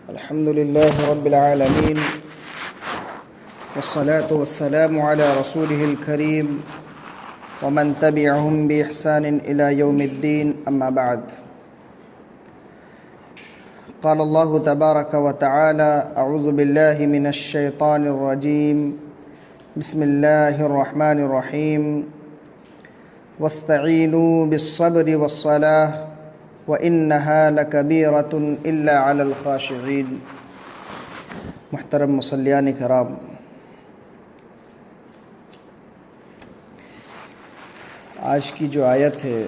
الحمد لله رب العالمين والصلاة والسلام على رسوله الكريم ومن تبعهم بإحسان إلى يوم الدين أما بعد قال الله تبارك وتعالى أعوذ بالله من الشيطان الرجيم بسم الله الرحمن الرحيم واستعينوا بالصبر والصلاة وَإِنَّهَا لَكَبِيرَةٌ إِلَّا عَلَى الْخَاشِعِينَ۔ محترم مصلیان کرام، آج کی جو آیت ہے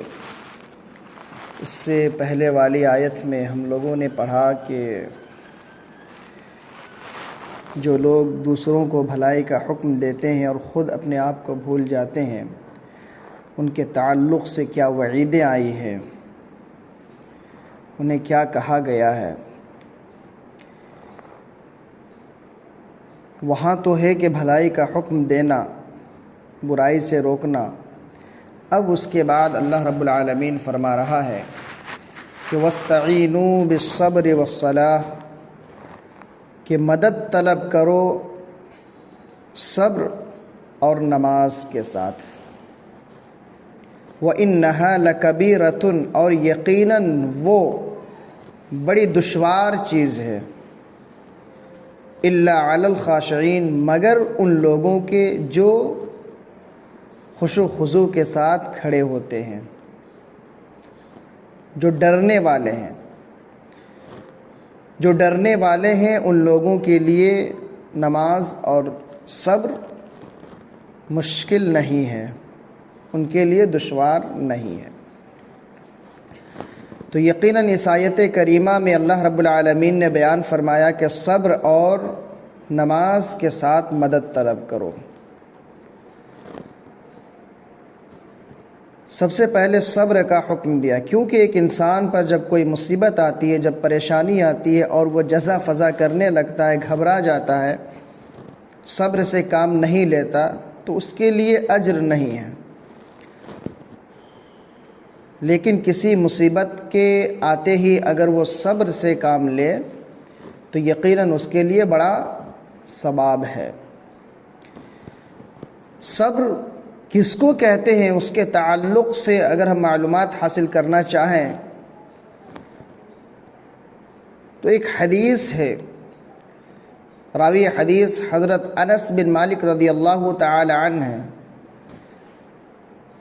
اس سے پہلے والی آیت میں ہم لوگوں نے پڑھا کہ جو لوگ دوسروں کو بھلائی کا حکم دیتے ہیں اور خود اپنے آپ کو بھول جاتے ہیں ان کے تعلق سے کیا وعیدیں آئی ہیں، انہیں کیا کہا گیا ہے۔ وہاں تو ہے کہ بھلائی کا حکم دینا، برائی سے روکنا، اب اس کے بعد اللہ رب العالمین فرما رہا ہے کہ وَاسْتَعِینُوا بِالصَّبْرِ وَالصَّلَاةِ، کہ مدد طلب کرو صبر اور نماز کے ساتھ۔ وَإِنَّهَا لَكَبِيرَةٌ، اور یقیناً وہ بڑی دشوار چیز ہے، إِلَّا عَلَى الْخَاشِعِينَ، مگر ان لوگوں کے جو خشوع و خضوع کے ساتھ کھڑے ہوتے ہیں، جو ڈرنے والے ہیں۔ جو ڈرنے والے ہیں ان لوگوں کے لیے نماز اور صبر مشکل نہیں ہے، ان کے لیے دشوار نہیں ہے۔ تو یقیناً اس آیت کریمہ میں اللہ رب العالمین نے بیان فرمایا کہ صبر اور نماز کے ساتھ مدد طلب کرو۔ سب سے پہلے صبر کا حکم دیا، کیونکہ ایک انسان پر جب کوئی مصیبت آتی ہے، جب پریشانی آتی ہے اور وہ جزع فضع کرنے لگتا ہے، گھبرا جاتا ہے، صبر سے کام نہیں لیتا، تو اس کے لیے اجر نہیں ہے۔ لیکن کسی مصیبت کے آتے ہی اگر وہ صبر سے کام لے تو یقیناً اس کے لیے بڑا ثواب ہے۔ صبر کس کو کہتے ہیں، اس کے تعلق سے اگر ہم معلومات حاصل کرنا چاہیں تو ایک حدیث ہے، راوی حدیث حضرت انس بن مالک رضی اللہ تعالی عنہ ہیں،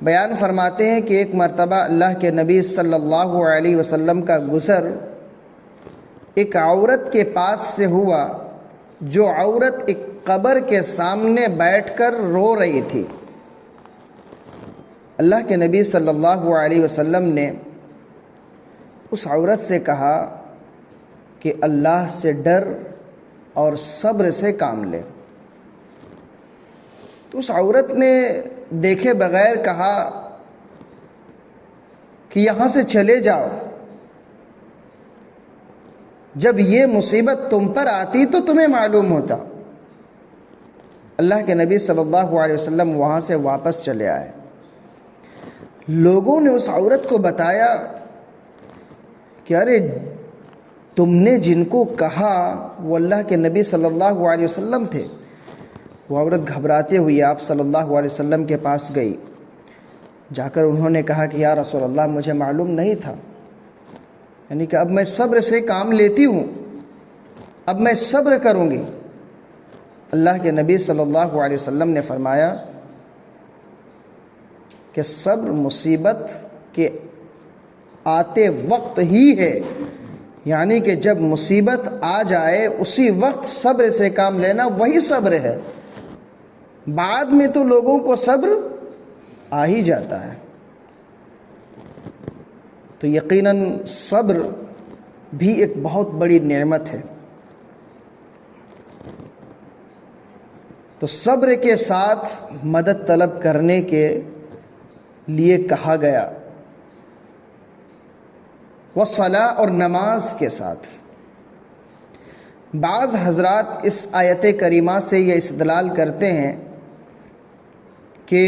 بیان فرماتے ہیں کہ ایک مرتبہ اللہ کے نبی صلی اللہ علیہ وسلم کا گزر ایک عورت کے پاس سے ہوا، جو عورت ایک قبر کے سامنے بیٹھ کر رو رہی تھی۔ اللہ کے نبی صلی اللہ علیہ وسلم نے اس عورت سے کہا کہ اللہ سے ڈر اور صبر سے کام لے۔ تو اس عورت نے دیکھے بغیر کہا کہ یہاں سے چلے جاؤ، جب یہ مصیبت تم پر آتی تو تمہیں معلوم ہوتا۔ اللہ کے نبی صلی اللہ علیہ وسلم وہاں سے واپس چلے آئے۔ لوگوں نے اس عورت کو بتایا کہ ارے تم نے جن کو کہا وہ اللہ کے نبی صلی اللہ علیہ وسلم تھے۔ وہ عورت گھبراتے ہوئی آپ صلی اللہ علیہ وسلم کے پاس گئی، جا کر انہوں نے کہا کہ یا رسول اللہ مجھے معلوم نہیں تھا، یعنی کہ اب میں صبر سے کام لیتی ہوں، اب میں صبر کروں گی۔ اللہ کے نبی صلی اللہ علیہ وسلم نے فرمایا کہ صبر مصیبت کے آتے وقت ہی ہے، یعنی کہ جب مصیبت آ جائے اسی وقت صبر سے کام لینا وہی صبر ہے، بعد میں تو لوگوں کو صبر آ ہی جاتا ہے۔ تو یقیناً صبر بھی ایک بہت بڑی نعمت ہے۔ تو صبر کے ساتھ مدد طلب کرنے کے لیے کہا گیا، والصلاۃ، اور نماز کے ساتھ۔ بعض حضرات اس آیت کریمہ سے یہ استدلال کرتے ہیں کہ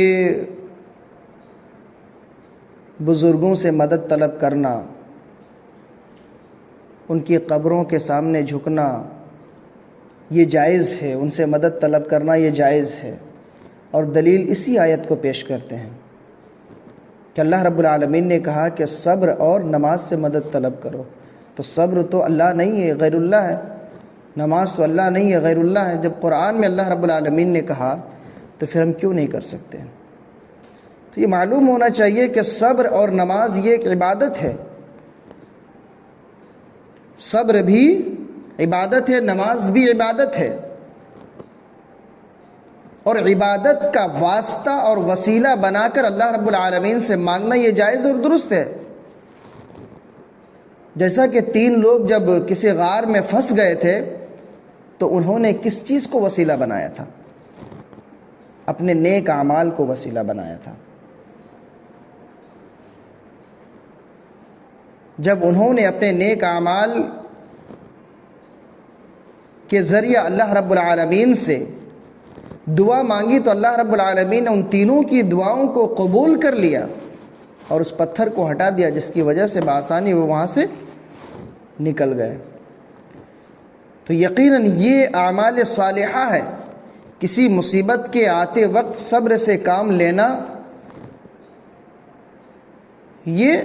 بزرگوں سے مدد طلب کرنا ان کی قبروں کے سامنے جھکنا یہ جائز ہے، ان سے مدد طلب کرنا یہ جائز ہے، اور دلیل اسی آیت کو پیش کرتے ہیں کہ اللہ رب العالمین نے کہا کہ صبر اور نماز سے مدد طلب کرو۔ تو صبر تو اللہ نہیں ہے، غیر اللہ ہے، نماز تو اللہ نہیں ہے، غیر اللہ ہے۔ جب قرآن میں اللہ رب العالمین نے کہا تو پھر ہم کیوں نہیں کر سکتے؟ تو یہ معلوم ہونا چاہیے کہ صبر اور نماز یہ ایک عبادت ہے، صبر بھی عبادت ہے، نماز بھی عبادت ہے، اور عبادت کا واسطہ اور وسیلہ بنا کر اللہ رب العالمین سے مانگنا یہ جائز اور درست ہے۔ جیسا کہ 3 لوگ جب کسی غار میں پھنس گئے تھے تو انہوں نے کس چیز کو وسیلہ بنایا تھا؟ اپنے نیک اعمال کو وسیلہ بنایا تھا۔ جب انہوں نے اپنے نیک اعمال کے ذریعہ اللہ رب العالمین سے دعا مانگی تو اللہ رب العالمین نے ان تینوں کی دعاؤں کو قبول کر لیا اور اس پتھر کو ہٹا دیا، جس کی وجہ سے بآسانی وہ وہاں سے نکل گئے۔ تو یقیناً یہ اعمال صالحہ ہے، کسی مصیبت کے آتے وقت صبر سے کام لینا یہ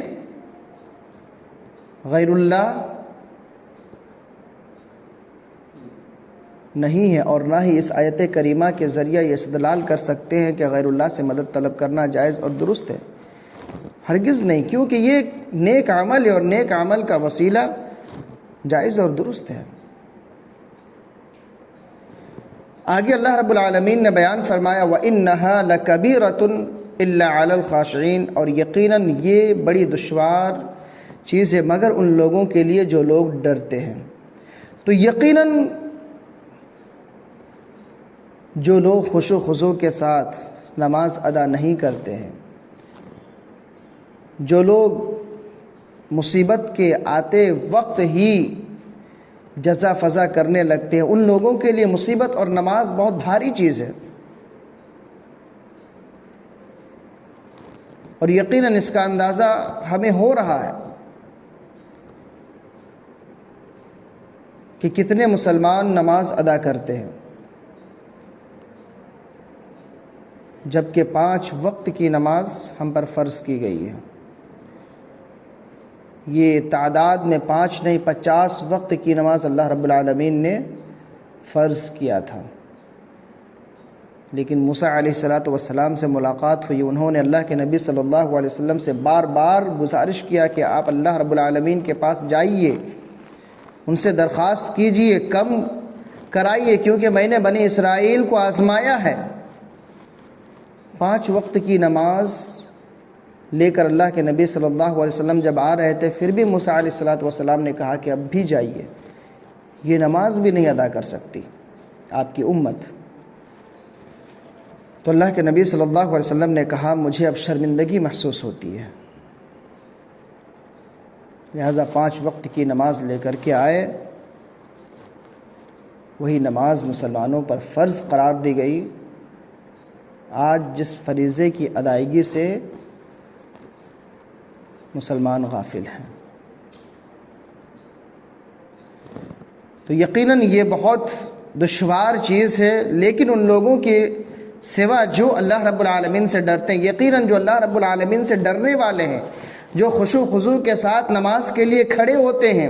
غیر اللہ نہیں ہے، اور نہ ہی اس آیت کریمہ کے ذریعہ یہ استدلال کر سکتے ہیں کہ غیر اللہ سے مدد طلب کرنا جائز اور درست ہے، ہرگز نہیں، کیونکہ یہ نیک عمل ہے اور نیک عمل کا وسیلہ جائز اور درست ہے۔ آگے اللہ رب العالمین نے بیان فرمایا وَإِنَّهَا لَكَبِيرَةٌ إِلَّا عَلَى الْخَاشِعِينَ، اور یقیناً یہ بڑی دشوار چیز ہے مگر ان لوگوں کے لیے جو لوگ ڈرتے ہیں۔ تو یقیناً جو لوگ خشوع و خضوع کے ساتھ نماز ادا نہیں کرتے ہیں، جو لوگ مصیبت کے آتے وقت ہی جزا فضا کرنے لگتے ہیں، ان لوگوں کے لیے مصیبت اور نماز بہت بھاری چیز ہے، اور یقیناً اس کا اندازہ ہمیں ہو رہا ہے کہ کتنے مسلمان نماز ادا کرتے ہیں، جبکہ 5 وقت کی نماز ہم پر فرض کی گئی ہے۔ یہ تعداد میں 5 نہیں 50 وقت کی نماز اللہ رب العالمین نے فرض کیا تھا، لیکن موسیٰ علیہ السلام سے ملاقات ہوئی، انہوں نے اللہ کے نبی صلی اللہ علیہ وسلم سے بار بار گزارش کیا کہ آپ اللہ رب العالمین کے پاس جائیے، ان سے درخواست کیجئے، کم کرائیے، کیونکہ میں نے بنی اسرائیل کو آزمایا ہے۔ 5 وقت کی نماز لے کر اللہ کے نبی صلی اللہ علیہ وسلم جب آ رہے تھے، پھر بھی موسیٰ علیہ السلام نے کہا کہ اب بھی جائیے، یہ نماز بھی نہیں ادا کر سکتی آپ کی امت۔ تو اللہ کے نبی صلی اللہ علیہ وسلم نے کہا مجھے اب شرمندگی محسوس ہوتی ہے، لہذا 5 وقت کی نماز لے کر کے آئے۔ وہی نماز مسلمانوں پر فرض قرار دی گئی۔ آج جس فریضے کی ادائیگی سے مسلمان غافل ہیں، تو یقیناً یہ بہت دشوار چیز ہے، لیکن ان لوگوں کے سوا جو اللہ رب العالمین سے ڈرتے ہیں، یقیناً جو اللہ رب العالمین سے ڈرنے والے ہیں، جو خشوع و خضوع کے ساتھ نماز کے لیے کھڑے ہوتے ہیں،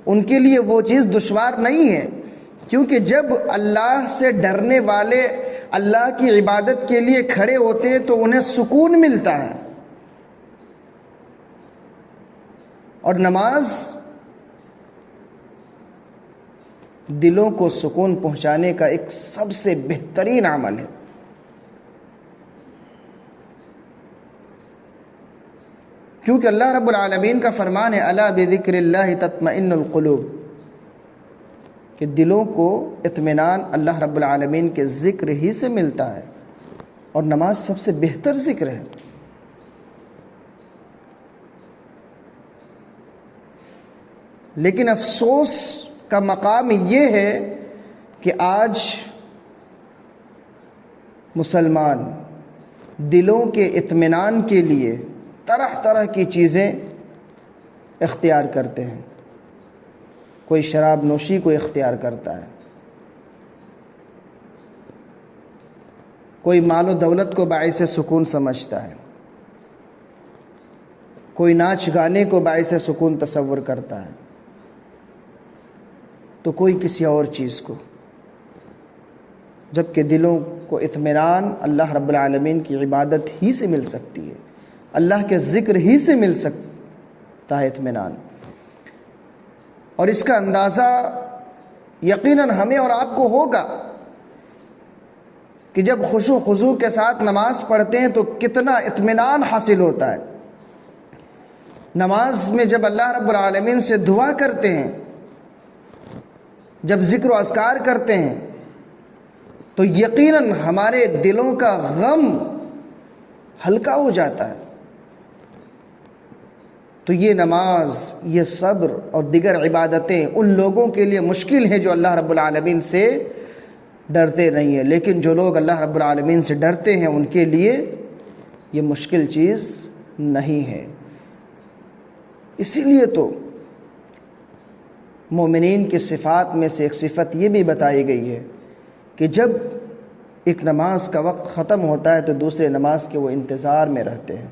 ان کے لیے وہ چیز دشوار نہیں ہے، کیونکہ جب اللہ سے ڈرنے والے اللہ کی عبادت کے لیے کھڑے ہوتے ہیں تو انہیں سکون ملتا ہے، اور نماز دلوں کو سکون پہنچانے کا ایک سب سے بہترین عمل ہے۔ کیونکہ اللہ رب العالمین کا فرمان ہے الا بذکر اللہ تطمئن القلوب، کہ دلوں کو اطمینان اللہ رب العالمین کے ذکر ہی سے ملتا ہے، اور نماز سب سے بہتر ذکر ہے۔ لیکن افسوس کا مقام یہ ہے کہ آج مسلمان دلوں کے اطمینان کے لیے طرح طرح کی چیزیں اختیار کرتے ہیں۔ کوئی شراب نوشی کو اختیار کرتا ہے، کوئی مال و دولت کو باعث سکون سمجھتا ہے، کوئی ناچ گانے کو باعث سکون تصور کرتا ہے، تو کوئی کسی اور چیز کو، جبکہ دلوں کو اطمینان اللہ رب العالمین کی عبادت ہی سے مل سکتی ہے، اللہ کے ذکر ہی سے مل سکتا ہے اطمینان۔ اور اس کا اندازہ یقیناً ہمیں اور آپ کو ہوگا کہ جب خشوع خضوع کے ساتھ نماز پڑھتے ہیں تو کتنا اطمینان حاصل ہوتا ہے۔ نماز میں جب اللہ رب العالمین سے دعا کرتے ہیں، جب ذکر و اذکار کرتے ہیں، تو یقیناً ہمارے دلوں کا غم ہلکا ہو جاتا ہے۔ تو یہ نماز، یہ صبر اور دیگر عبادتیں ان لوگوں کے لیے مشکل ہیں جو اللہ رب العالمین سے ڈرتے نہیں ہیں، لیکن جو لوگ اللہ رب العالمین سے ڈرتے ہیں ان کے لیے یہ مشکل چیز نہیں ہے۔ اسی لیے تو مومنین کی صفات میں سے ایک صفت یہ بھی بتائی گئی ہے کہ جب ایک نماز کا وقت ختم ہوتا ہے تو دوسرے نماز کے وہ انتظار میں رہتے ہیں،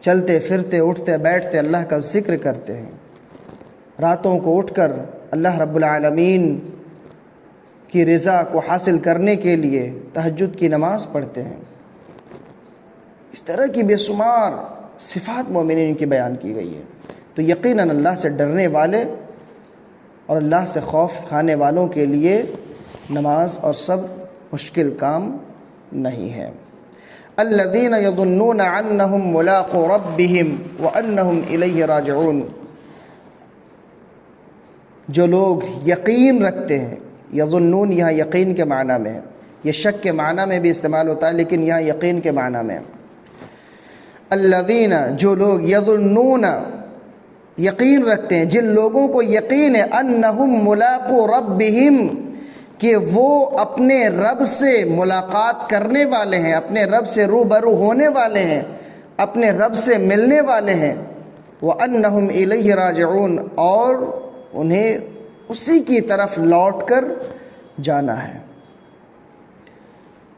چلتے پھرتے اٹھتے بیٹھتے اللہ کا ذکر کرتے ہیں، راتوں کو اٹھ کر اللہ رب العالمین کی رضا کو حاصل کرنے کے لیے تہجد کی نماز پڑھتے ہیں۔ اس طرح کی بے شمار صفات مومنین کی بیان کی گئی ہے۔ تو یقیناً اللہ سے ڈرنے والے اور اللہ سے خوف کھانے والوں کے لیے نماز اور صبر مشکل کام نہیں ہے۔ الذین یظنون انہم ملاقو ربہم وانہم الیہ راجعون، جو لوگ یقین رکھتے ہیں، یظنون یہاں یقین کے معنی میں ہے، یہ شک کے معنی میں بھی استعمال ہوتا ہے لیکن یہاں یقین کے معنی میں ہے۔ الذین، جو لوگ، یظنون یقین رکھتے ہیں، جن لوگوں کو یقین ہے، انہم ملاقو ربہم، کہ وہ اپنے رب سے ملاقات کرنے والے ہیں، اپنے رب سے روبرو ہونے والے ہیں، اپنے رب سے ملنے والے ہیں، وانہم الیہ راجعون، اور انہیں اسی کی طرف لوٹ کر جانا ہے۔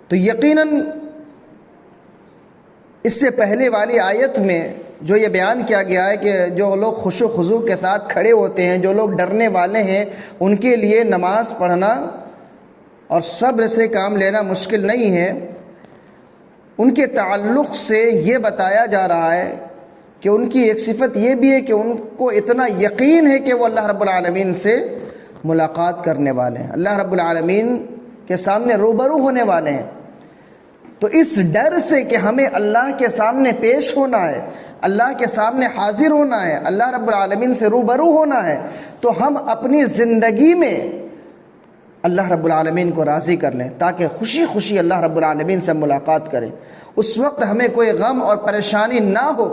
تو یقیناً اس سے پہلے والی آیت میں جو یہ بیان کیا گیا ہے کہ جو لوگ خشوع و خضوع کے ساتھ کھڑے ہوتے ہیں، جو لوگ ڈرنے والے ہیں، ان کے لیے نماز پڑھنا اور صبر سے کام لینا مشکل نہیں ہے، ان کے تعلق سے یہ بتایا جا رہا ہے کہ ان کی ایک صفت یہ بھی ہے کہ ان کو اتنا یقین ہے کہ وہ اللہ رب العالمین سے ملاقات کرنے والے ہیں، اللہ رب العالمین کے سامنے روبرو ہونے والے ہیں۔ تو اس ڈر سے کہ ہمیں اللہ کے سامنے پیش ہونا ہے، اللہ کے سامنے حاضر ہونا ہے، اللہ رب العالمین سے روبرو ہونا ہے، تو ہم اپنی زندگی میں اللہ رب العالمین کو راضی کر لیں تاکہ خوشی خوشی اللہ رب العالمین سے ملاقات کریں۔ اس وقت ہمیں کوئی غم اور پریشانی نہ ہو،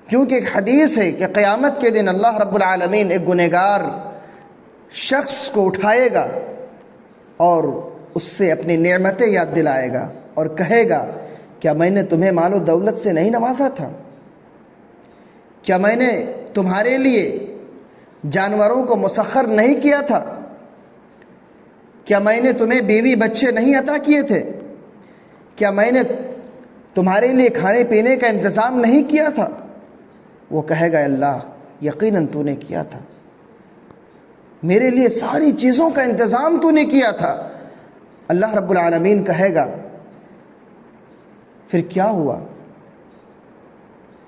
کیونکہ ایک حدیث ہے کہ قیامت کے دن اللہ رب العالمین ایک گنہگار شخص کو اٹھائے گا اور اس سے اپنی نعمتیں یاد دلائے گا اور کہے گا، کیا میں نے تمہیں مال و دولت سے نہیں نوازا تھا؟ کیا میں نے تمہارے لیے جانوروں کو مسخر نہیں کیا تھا؟ کیا میں نے تمہیں بیوی بچے نہیں عطا کیے تھے؟ کیا میں نے تمہارے لیے کھانے پینے کا انتظام نہیں کیا تھا؟ وہ کہے گا، اللہ یقیناً تو نے کیا تھا، میرے لیے ساری چیزوں کا انتظام تو نے کیا تھا۔ اللہ رب العالمین کہے گا، پھر کیا ہوا؟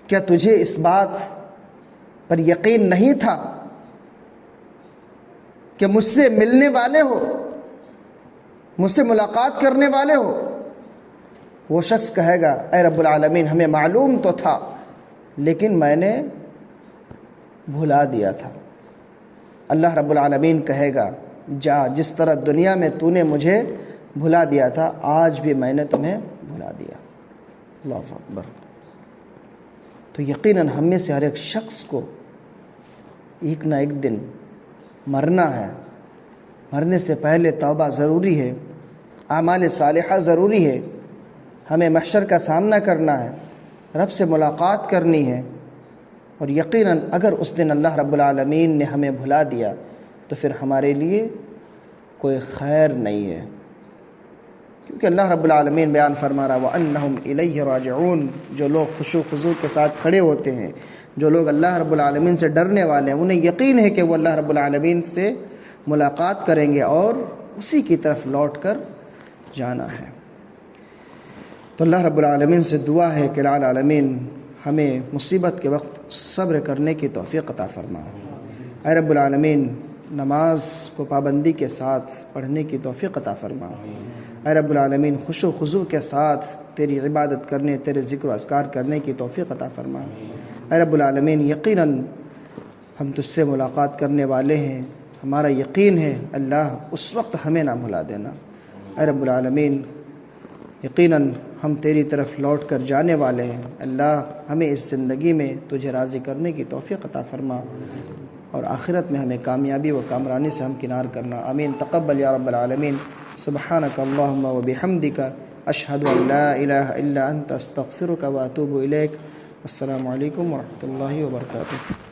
کیا تجھے اس بات پر یقین نہیں تھا کہ مجھ سے ملنے والے ہو، مجھ سے ملاقات کرنے والے ہو؟ وہ شخص کہے گا، اے رب العالمین ہمیں معلوم تو تھا لیکن میں نے بھلا دیا تھا۔ اللہ رب العالمین کہے گا، جا، جس طرح دنیا میں تو نے مجھے بھلا دیا تھا آج بھی میں نے تمہیں بھلا دیا۔ اللہ اکبر۔ تو یقیناً ہم میں سے ہر ایک شخص کو ایک نہ ایک دن مرنا ہے، مرنے سے پہلے توبہ ضروری ہے، اعمال صالحہ ضروری ہے، ہمیں محشر کا سامنا کرنا ہے، رب سے ملاقات کرنی ہے، اور یقیناً اگر اس دن اللہ رب العالمین نے ہمیں بھلا دیا تو پھر ہمارے لیے کوئی خیر نہیں ہے، کیونکہ اللہ رب العالمین بیان فرما رہا وَأَنَّهُمْ إِلَيْهِ رَاجِعُونَ، جو لوگ خشوع و خضوع کے ساتھ کھڑے ہوتے ہیں، جو لوگ اللہ رب العالمین سے ڈرنے والے ہیں، انہیں یقین ہے کہ وہ اللہ رب العالمین سے ملاقات کریں گے اور اسی کی طرف لوٹ کر جانا ہے۔ تو اللہ رب العالمین سے دعا ہے کہ العالمین ہمیں مصیبت کے وقت صبر کرنے کی توفیق عطا فرما۔ اے رب العالمین نماز کو پابندی کے ساتھ پڑھنے کی توفیق عطا فرما۔ اے رب العالمین خشوع و خضوع کے ساتھ تیری عبادت کرنے، تیرے ذکر و اذکار کرنے کی توفیق عطا فرما۔ اے رب العالمین یقیناً ہم تجھ سے ملاقات کرنے والے ہیں، ہمارا یقین ہے اللہ اس وقت ہمیں نہ بھلا دینا۔ اے رب العالمین یقیناً ہم تیری طرف لوٹ کر جانے والے ہیں، اللہ ہمیں اس زندگی میں تجھے راضی کرنے کی توفیق عطا فرما اور آخرت میں ہمیں کامیابی و کامرانی سے ہمکنار کرنا۔ آمین۔ تقبل یا رب العالمین۔ سبحانک اللہم و بحمدک، اشہد ان لا الہ الا انت، استغفرک و اتوب الیک۔ السلام علیکم ورحمۃ اللہ وبرکاتہ۔